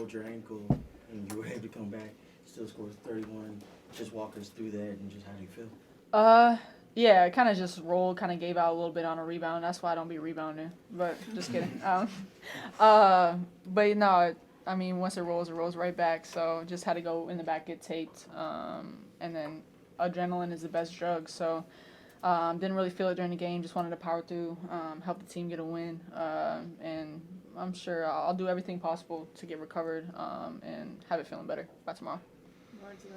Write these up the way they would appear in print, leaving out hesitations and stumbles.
rolled your ankle and you were able to come back, still scored 31. Just walk us through that and just how do you feel? Yeah, it kind of just rolled, kind of gave out a little bit on a rebound. That's why I don't be rebounding. But just kidding. But no, I mean, once it rolls right back. So just had to go in the back, get taped. And then adrenaline is the best drug. So didn't really feel it during the game. Just wanted to power through, help the team get a win. And I'm sure I'll do everything possible to get recovered and have it feeling better by tomorrow. Dorothy?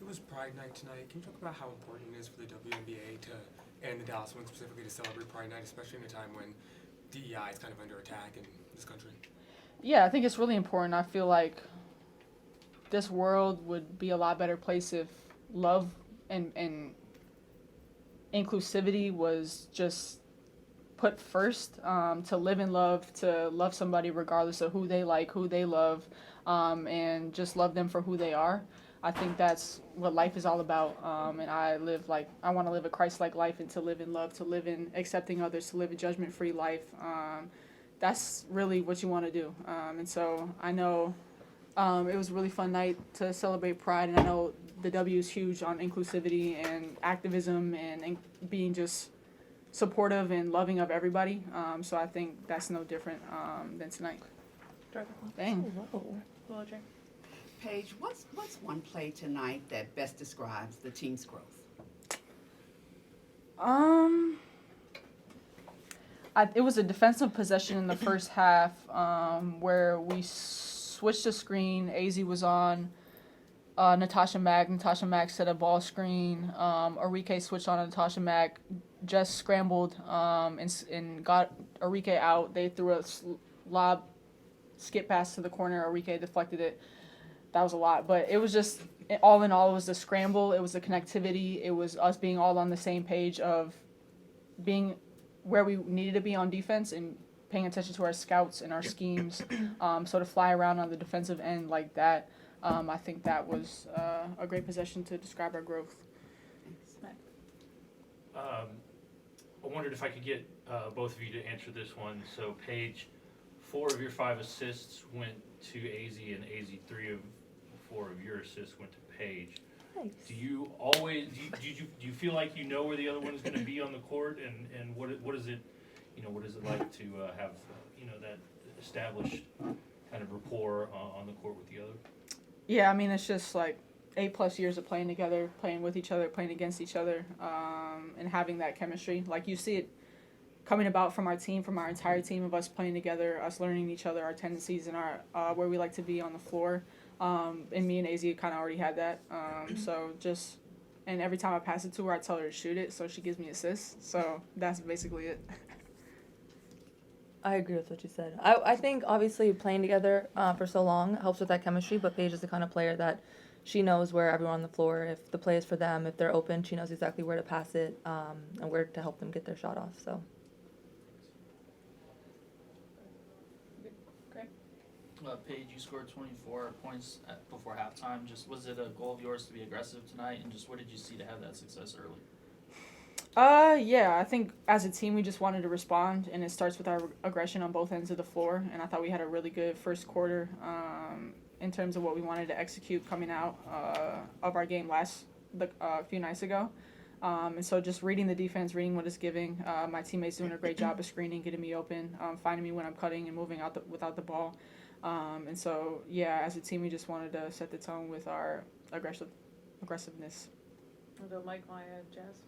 It was Pride Night tonight. Can you talk about how important it is for the WNBA and the Dallas Wings specifically to celebrate Pride Night, especially in a time when DEI is kind of under attack in this country? Yeah, I think it's really important. I feel like this world would be a lot better place if love and inclusivity was just put first, to live in love, to love somebody regardless of who they like, who they love, and just love them for who they are. I think that's what life is all about, and I want to live a Christ-like life and to live in love, to live in accepting others, to live a judgment-free life. That's really what you want to do, and so I know it was a really fun night to celebrate Pride, and I know the W is huge on inclusivity and activism and being just supportive and loving of everybody, so I think that's no different than tonight. Dang. Well, Jay. Paige, what's one play tonight that best describes the team's growth? It was a defensive possession in the first half where we switched the screen. Azzi was on Natasha Mack. Natasha Mack set a ball screen. Arike switched on Natasha Mack, just scrambled and got Arike out. They threw a lob, skip pass to the corner. Arike deflected it. That was a lot, but it was just, all in all, it was the scramble, it was the connectivity, it was us being all on the same page of being where we needed to be on defense and paying attention to our scouts and our schemes. So to fly around on the defensive end like that, I think that was a great possession to describe our growth. I wondered if I could get both of you to answer this one. So Paige, 4 of your 5 assists went to Azzi, and Azzi, 3 of 4 of your assists went to Paige. Nice. Do you always do you feel like you know where the other one is going to be on the court, and what is it, what is it like to have that established kind of rapport on the court with the other? Yeah, I mean, it's just like 8+ years of playing together, playing with each other, playing against each other, and having that chemistry. Like, you see it coming about from our team, from our entire team, of us playing together, us learning each other, our tendencies, and our where we like to be on the floor. And me and Azzi kind of already had that. And every time I pass it to her, I tell her to shoot it, so she gives me assists. So that's basically it. I agree with what you said. I think obviously playing together for so long helps with that chemistry, but Paige is the kind of player that she knows where everyone on the floor, if the play is for them, if they're open, she knows exactly where to pass it, and where to help them get their shot off. So. Paige, you scored 24 points before halftime. Just, was it a goal of yours to be aggressive tonight, and just what did you see to have that success early? Yeah, I think as a team we just wanted to respond, and it starts with our aggression on both ends of the floor, and I thought we had a really good first quarter in terms of what we wanted to execute coming out of our game a few nights ago. And so just reading the defense, reading what it's giving, my teammates doing a great job of screening, getting me open, finding me when I'm cutting and moving out without the ball. And so, yeah, as a team, we just wanted to set the tone with our aggressiveness. Mike, Maya, Jazz.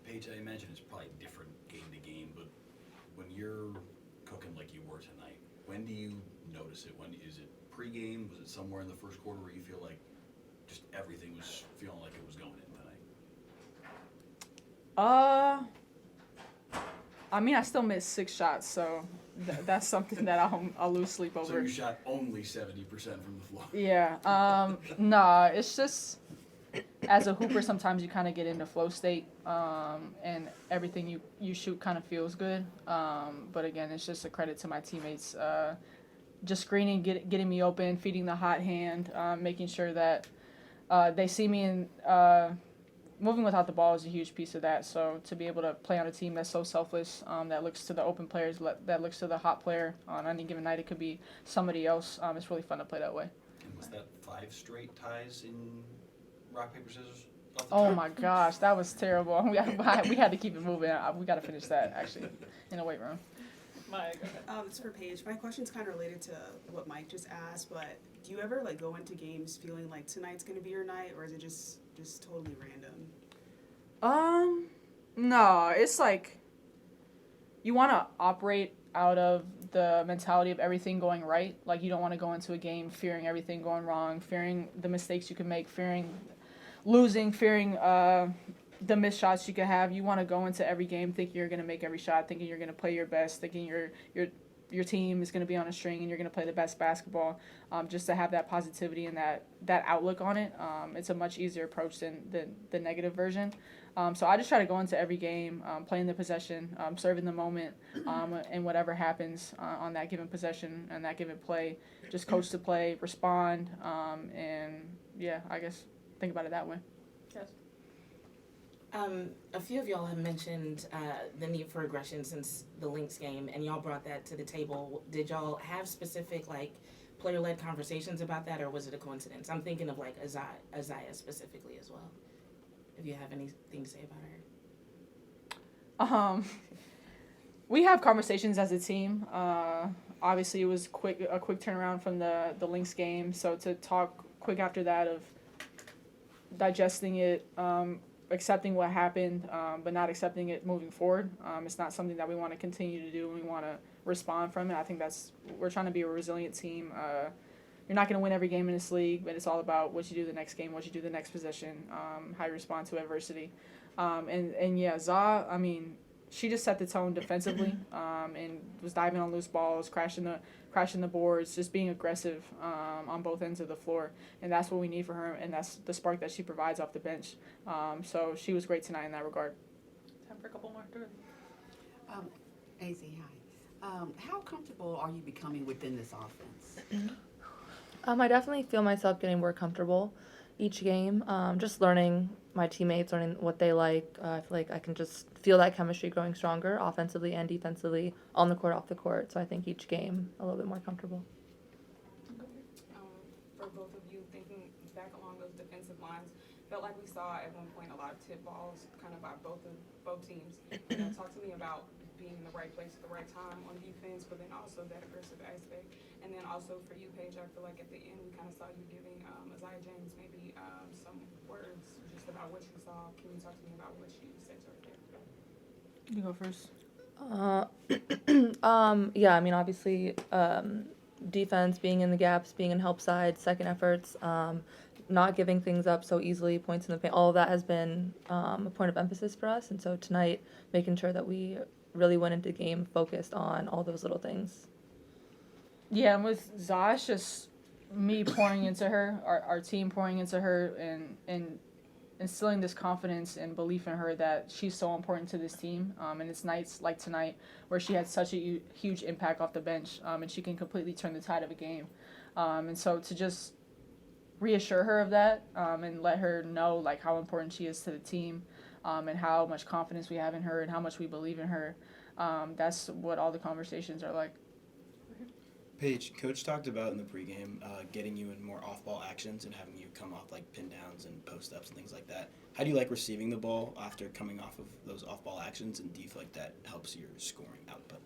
Paige, I imagine it's probably different game to game, but when you're cooking like you were tonight, when do you notice it? When is it pregame? Was it somewhere in the first quarter where you feel like just everything was feeling like it was going in tonight? I mean, I still missed 6 shots, so that's something that I'll lose sleep over. So you shot only 70% from the floor. Yeah. Nah, it's just, as a hooper, sometimes you kind of get into flow state, and everything you shoot kind of feels good. But again, it's just a credit to my teammates. Just screening, getting me open, feeding the hot hand, making sure that they see me moving without the ball is a huge piece of that. So to be able to play on a team that's so selfless, that looks to the open players, that looks to the hot player on any given night, it could be somebody else. It's really fun to play that way. And was that 5 straight ties in rock, paper, scissors? Off the Oh top? my gosh, that was terrible. We had to keep it moving. We got to finish that actually in the weight room. Mike, okay. It's for Paige. My question's kind of related to what Mike just asked, but do you ever like go into games feeling like tonight's gonna be your night, or is it just totally random? No, it's like you want to operate out of the mentality of everything going right. Like you don't want to go into a game fearing everything going wrong, fearing the mistakes you can make, fearing losing, fearing the missed shots you could have. You want to go into every game thinking you're going to make every shot, thinking you're going to play your best, thinking your team is going to be on a string and you're going to play the best basketball. Just to have that positivity and that outlook on it, it's a much easier approach than the negative version. So I just try to go into every game, playing the possession, serving the moment, and whatever happens on that given possession and that given play, just coach the play, respond, and yeah, I guess think about it that way. Yes. A few of y'all have mentioned the need for aggression since the Lynx game, and y'all brought that to the table. Did y'all have specific, like, player-led conversations about that, or was it a coincidence? I'm thinking of, like, Isaiah specifically as well, if you have anything to say about her. We have conversations as a team. Obviously, it was a quick turnaround from the Lynx game, so to talk quick after that of digesting it, accepting what happened, but not accepting it moving forward. It's not something that we want to continue to do. We want to respond from it. I think we're trying to be a resilient team. You're not going to win every game in this league, but it's all about what you do the next game, what you do the next possession, how you respond to adversity. And yeah, Za, I mean, she just set the tone defensively, and was diving on loose balls, crashing the boards, just being aggressive on both ends of the floor. And that's what we need for her, and that's the spark that she provides off the bench. So she was great tonight in that regard. Time for a couple more. Dorothy. Azzi, hi. How comfortable are you becoming within this offense? I definitely feel myself getting more comfortable each game. Just learning my teammates, learning what they like. I feel like I can just feel that chemistry growing stronger offensively and defensively, on the court, off the court. So I think each game a little bit more comfortable. For both of you, thinking back along those defensive lines, felt like we saw at one point a lot of tip balls kind of by both teams. Talk to me about being in the right place at the right time on defense, but then also that aggressive aspect. And then also for you, Paige, I feel like at the end we kind of saw you giving Isaiah James maybe some words just about what you saw. Can you talk to me about what you said to her there? You go first. Yeah, I mean, obviously, defense, being in the gaps, being in help side, second efforts, not giving things up so easily, points in the paint, all of that has been a point of emphasis for us. And so tonight, making sure that we really went into the game focused on all those little things. Yeah, and with Za, it's just me pouring into her, our team pouring into her, and instilling this confidence and belief in her that she's so important to this team. And it's nights like tonight where she had such a huge impact off the bench, and she can completely turn the tide of a game. And so to just reassure her of that, and let her know like how important she is to the team, and how much confidence we have in her and how much we believe in her. That's what all the conversations are like. Paige, Coach talked about in the pregame getting you in more off-ball actions and having you come off like pin downs and post-ups and things like that. How do you like receiving the ball after coming off of those off-ball actions, and do you feel like that helps your scoring output?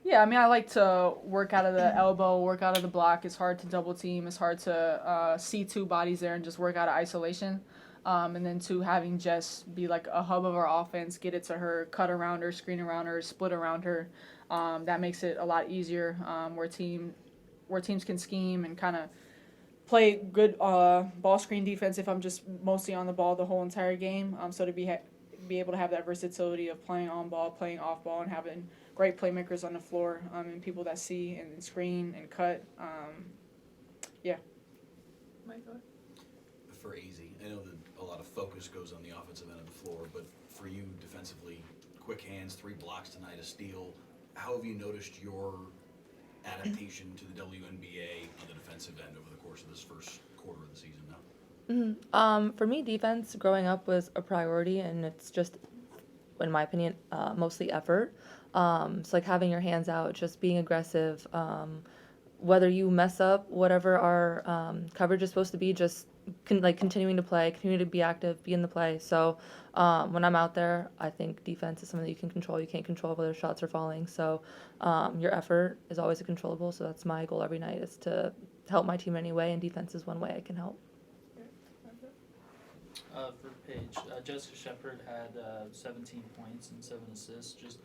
Yeah, I mean, I like to work out of the elbow, work out of the block. It's hard to double team. It's hard to see two bodies there and just work out of isolation. And then to having Jess be like a hub of our offense, get it to her, cut around her, screen around her, split around her. That makes it a lot easier, where teams can scheme and kind of play good ball screen defense if I'm just mostly on the ball the whole entire game. So to be able to have that versatility of playing on ball, playing off ball, and having great playmakers on the floor, and people that see and screen and cut. Yeah. Mike, go ahead. For Azzi, I know that a lot of focus goes on the offensive end of the floor, but for you defensively, quick hands, 3 blocks tonight, a steal. How have you noticed your adaptation to the WNBA on the defensive end over the course of this first quarter of the season now? For me, defense growing up was a priority, and it's just, in my opinion, mostly effort. So like having your hands out, just being aggressive. Whether you mess up whatever our coverage is supposed to be, just continuing to play, continue to be active, be in the play. So when I'm out there, I think defense is something that you can control. You can't control whether shots are falling. So your effort is always a controllable. So that's my goal every night, is to help my team anyway, and defense is one way I can help. For Paige, Jessica Shepard had 17 points and 7 assists. Just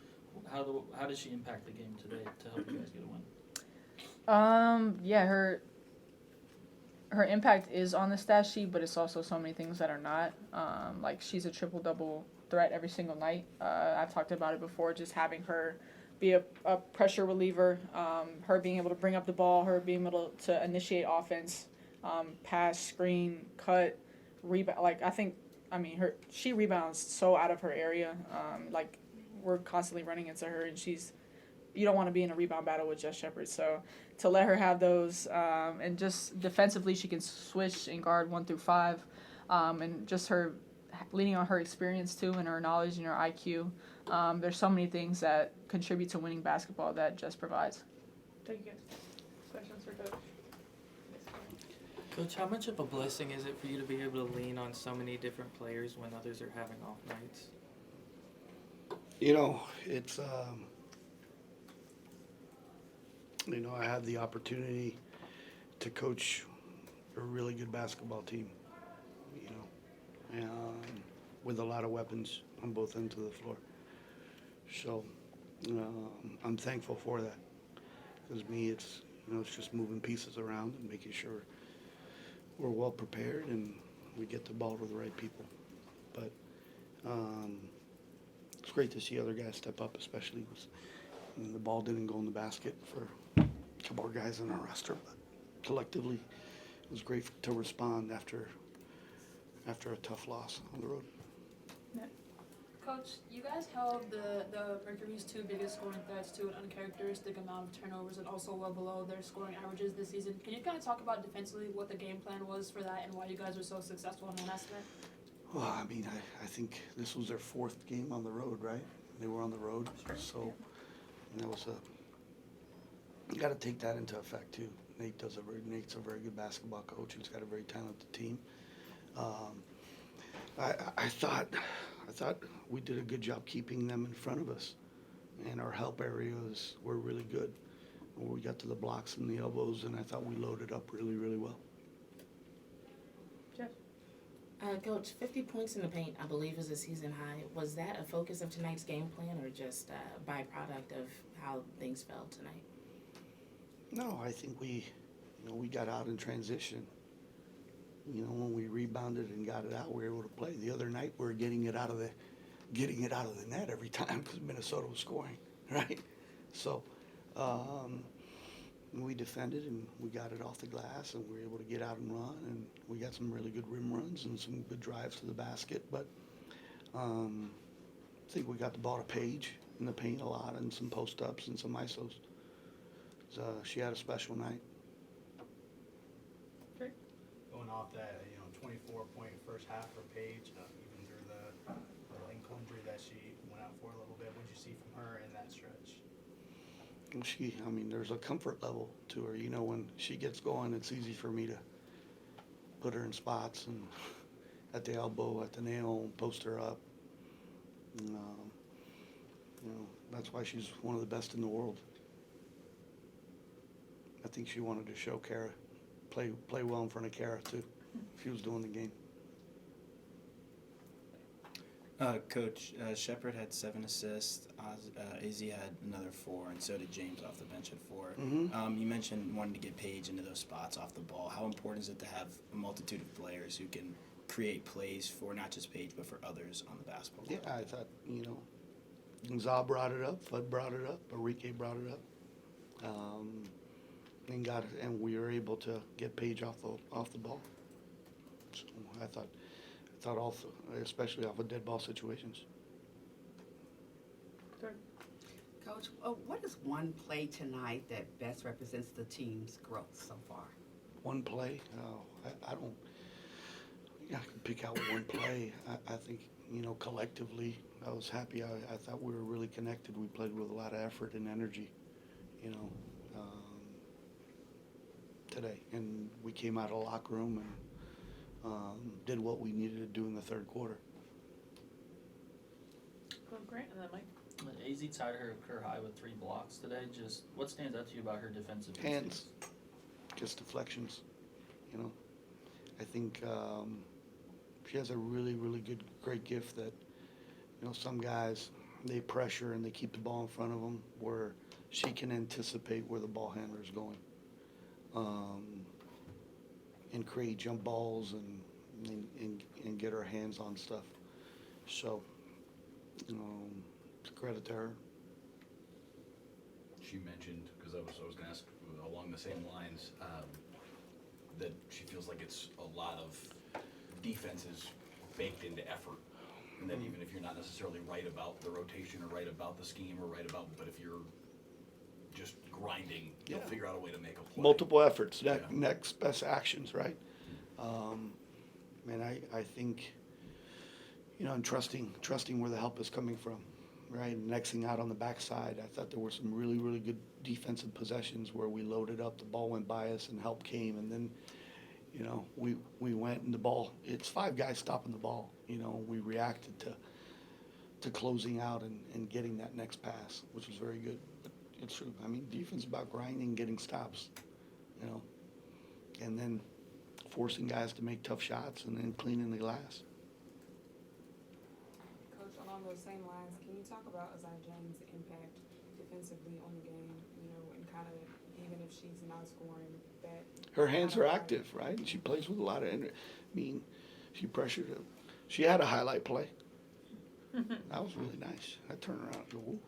how did she impact the game today to help you guys get a win? Yeah, her impact is on the stat sheet, but it's also so many things that are not. Like she's a triple-double threat every single night. I've talked about it before, just having her be a pressure reliever, her being able to bring up the ball, her being able to initiate offense, pass, screen, cut, rebound. Like she rebounds so out of her area. Like we're constantly running into her, and you don't want to be in a rebound battle with Jess Shepard. So to let her have those, and just defensively, she can switch and guard 1 through 5, and just her leaning on her experience too, and her knowledge and her IQ. There's so many things that contribute to winning basketball that Jess provides. Thank you. Questions for Coach? Coach, how much of a blessing is it for you to be able to lean on so many different players when others are having off nights? It's I have the opportunity to coach a really good basketball team, with a lot of weapons on both ends of the floor. So I'm thankful for that. Because me, it's just moving pieces around and making sure we're well prepared and we get the ball to the right people. But it's great to see other guys step up, especially when the ball didn't go in the basket for a couple of guys in our roster. But collectively, it was great to respond after a tough loss on the road. Coach, you guys held the Mercury's 2 biggest scoring threats to an uncharacteristic amount of turnovers and also well below their scoring averages this season. Can you kind of talk about defensively what the game plan was for that and why you guys were so successful in that aspect? Well, I think this was their 4th game on the road, right? They were on the road, so that was you got to take that into effect too. Nate's a very good basketball coach. He's got a very talented team. I thought we did a good job keeping them in front of us, and our help areas were really good. We got to the blocks and the elbows, and I thought we loaded up really, really well. Jeff? Coach, 50 points in the paint, I believe, is a season high. Was that a focus of tonight's game plan or just a byproduct of how things fell tonight? No, I think we got out in transition. When we rebounded and got it out, we were able to play. The other night, we were getting it out of the net every time because Minnesota was scoring, right? So we defended and we got it off the glass, and we were able to get out and run, and we got some really good rim runs and some good drives to the basket. But I think we got the ball to Paige in the paint a lot, and some post-ups and some ISOs. So she had a special night. Going off that, 24-point first half for Paige, even through the ankle injury that she went out for a little bit. What did you see from her in that stretch? There's a comfort level to her. When she gets going, it's easy for me to put her in spots and at the elbow, at the nail, post her up. That's why she's one of the best in the world. I think she wanted to show Kara, play well in front of Kara too. She was doing the game. Coach, Shepard had 7 assists. Azzi had another 4, and so did James off the bench at 4. Mm-hmm. You mentioned wanting to get Paige into those spots off the ball. How important is it to have a multitude of players who can create plays for not just Paige but for others on the basketball court? Yeah, I thought, Za brought it up, Fudd brought it up, Enrique brought it up, and got it, and we were able to get Paige off the ball. So I thought also, especially off of dead ball situations. Coach, what is one play tonight that best represents the team's growth so far? One play? Yeah, I can pick out one play. I think, collectively, I was happy. I thought we were really connected. We played with a lot of effort and energy, today. And we came out of the locker room and did what we needed to do in the third quarter. Grant and then Mike. AZ tied her career high with 3 blocks today. Just what stands out to you about her defensive Hands, instincts? just deflections, I think she has a really, really great gift that, some guys, they pressure and they keep the ball in front of them, where she can anticipate where the ball handler is going, and create jump balls and get her hands on stuff. So, it's a credit to her. She mentioned, because I was going to ask along the same lines, that she feels like it's a lot of defenses baked into effort, and that even if you're not necessarily right about the rotation or right about the scheme or right about, but if you're just grinding, you'll figure out a way to make a play. Multiple efforts, next best actions, right? I think, and trusting where the help is coming from, right? Nexting out on the backside. I thought there were some really, really good defensive possessions where we loaded up, the ball went by us, and help came, and then, we went and the ball. It's 5 guys stopping the ball. We reacted to closing out and getting that next pass, which was very good. But it's true. Defense is about grinding, getting stops, and then forcing guys to make tough shots and then cleaning the glass. Coach, along those same lines, can you talk about Azzi James' impact defensively on the game, and kind of, even if she's not scoring, that... Her hands are active, right? And she plays with a lot of energy. She pressured him. She had a highlight play. That was really nice. I turned around and go, whoa,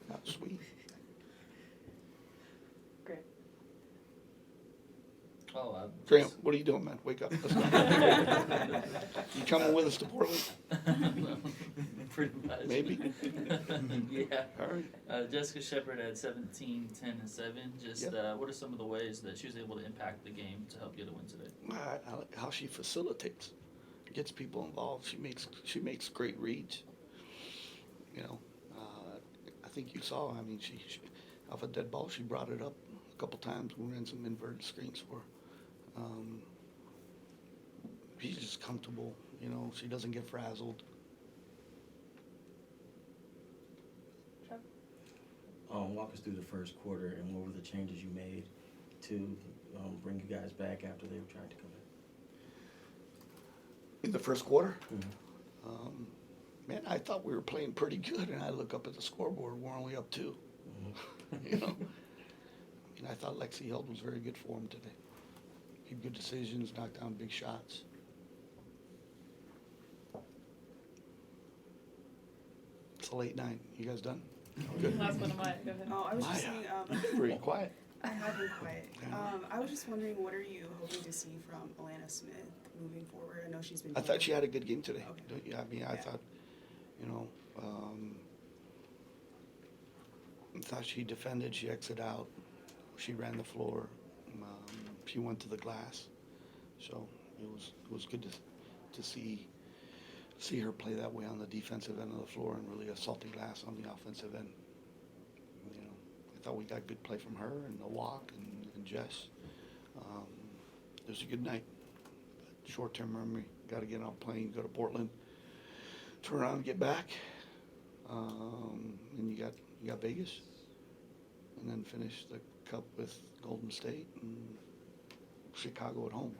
that was sweet. Great. Graham, what are you doing, man? Wake up. Let's go. You coming with us to Portland? Pretty much. Maybe. Yeah. All right. Jessica Shepard had 17, 10, and 7. Just what are some of the ways that she was able to impact the game to help get a win today? I like how she facilitates, gets people involved. She makes great reads. I think you saw. She off a dead ball, she brought it up a couple times. We ran some inverted screens for her. She's just comfortable. She doesn't get frazzled. Walk us through the first quarter and what were the changes you made to bring you guys back after they tried to come back? In the first quarter? Man, I thought we were playing pretty good, and I look up at the scoreboard, we're only up 2. I thought Lexi Held was very good for him today. Made good decisions, knocked down big shots. It's a late night. You guys done? Good. Last one of mine. Go ahead. Oh, I was just saying. Very quiet. I have been quiet. I was just wondering, what are you hoping to see from Alana Smith moving forward? I know she's been. I thought she had a good game today. Okay. I thought, I thought she defended. She exited out. She ran the floor. She went to the glass. So it was good to see her play that way on the defensive end of the floor and really assault the glass on the offensive end. I thought we got good play from her and the walk and Jess. It was a good night. Short-term memory. Got to get on a plane, go to Portland, turn around and get back. And you got Vegas, and then finish the Cup with Golden State and Chicago at home.